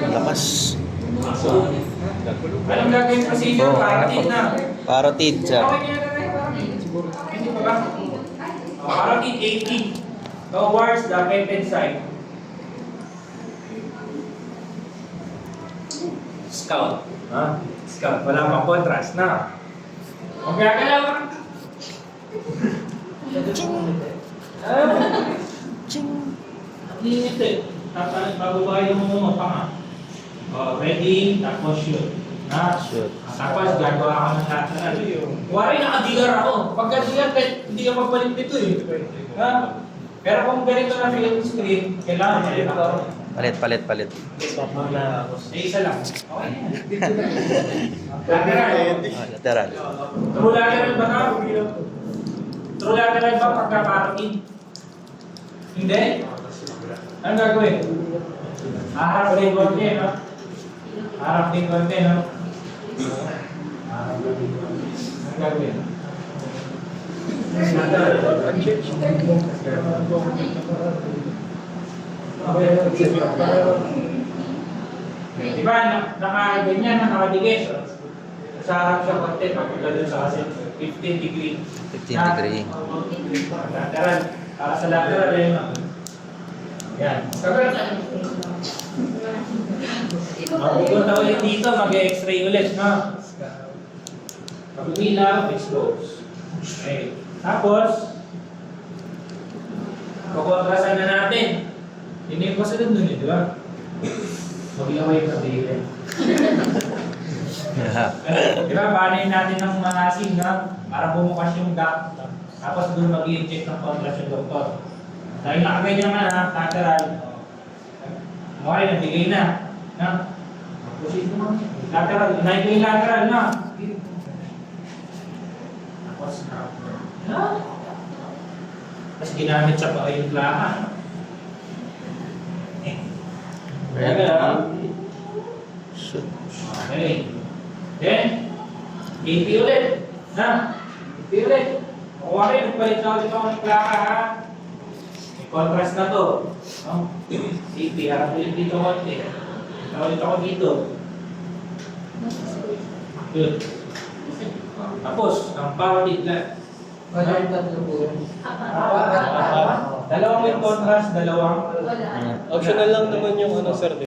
Lakas. Anong gagawin procedure? Parotid na. Parotid siya. Hindi pa ba? Parotid 80 towards the affected side. Scout. Ha? Scout. Wala pang contrast na. Magkakalaw ka. Ching. Init eh. Tapos bababayin mo pa nga. Ready, tapos shoot. Na? Shoot. Tapos gagawa ka ng lateral. Wari nakadigar ako. Pagka digar, hindi ka magpalit nito eh. Ha? Pero kung ganito na film screen, kailangan palit ako. Palit. Eh, isa lang. Okay. Lateral. Lateral. True lateral ba ka? True lateral ba pagka-parking? Hindi? Anong gagawin? Harap din konti, no? Harap din konti, no? Anong gagawin? Diba, naka-ganyan, naka-digit. Sa harap siya konti, pagpunta dun sa kasi 15 degree. 15 degree. Lateral. Para sa lateral, eh. Yan. Pupunta ulit dito, mag-x-ray ulit, no? Pag umilaw, expose. Okay. Tapos, kukontrasan na natin. Yun yung kasunod nun, di ba? Mag-iaway ka dito. Di ba, banayin natin ng manasing, no? Para bumukas yung gap. Tapos doon mag-i-inject ng contrast yung doktor. Dahil nakaganyan nga na, lateral. Okay, nabigay na. Na? Proceed mo. Lateral, inahin ko yung lateral na. Tapos na. Tapos ginamit sa pa yung plaka. Kaya gano'n. Shoot. Okay. Then, AP ulit. Na? AP ulit. Okay, nagpalit na ulit ako ng plaka ha. May contrast na to. No? AP, harap ulit dito konti. Ulit ako dito. Good. Tapos, ang parotid lang. Dalawang with contrast, dalawang. Optional lang naman yung ano, sir.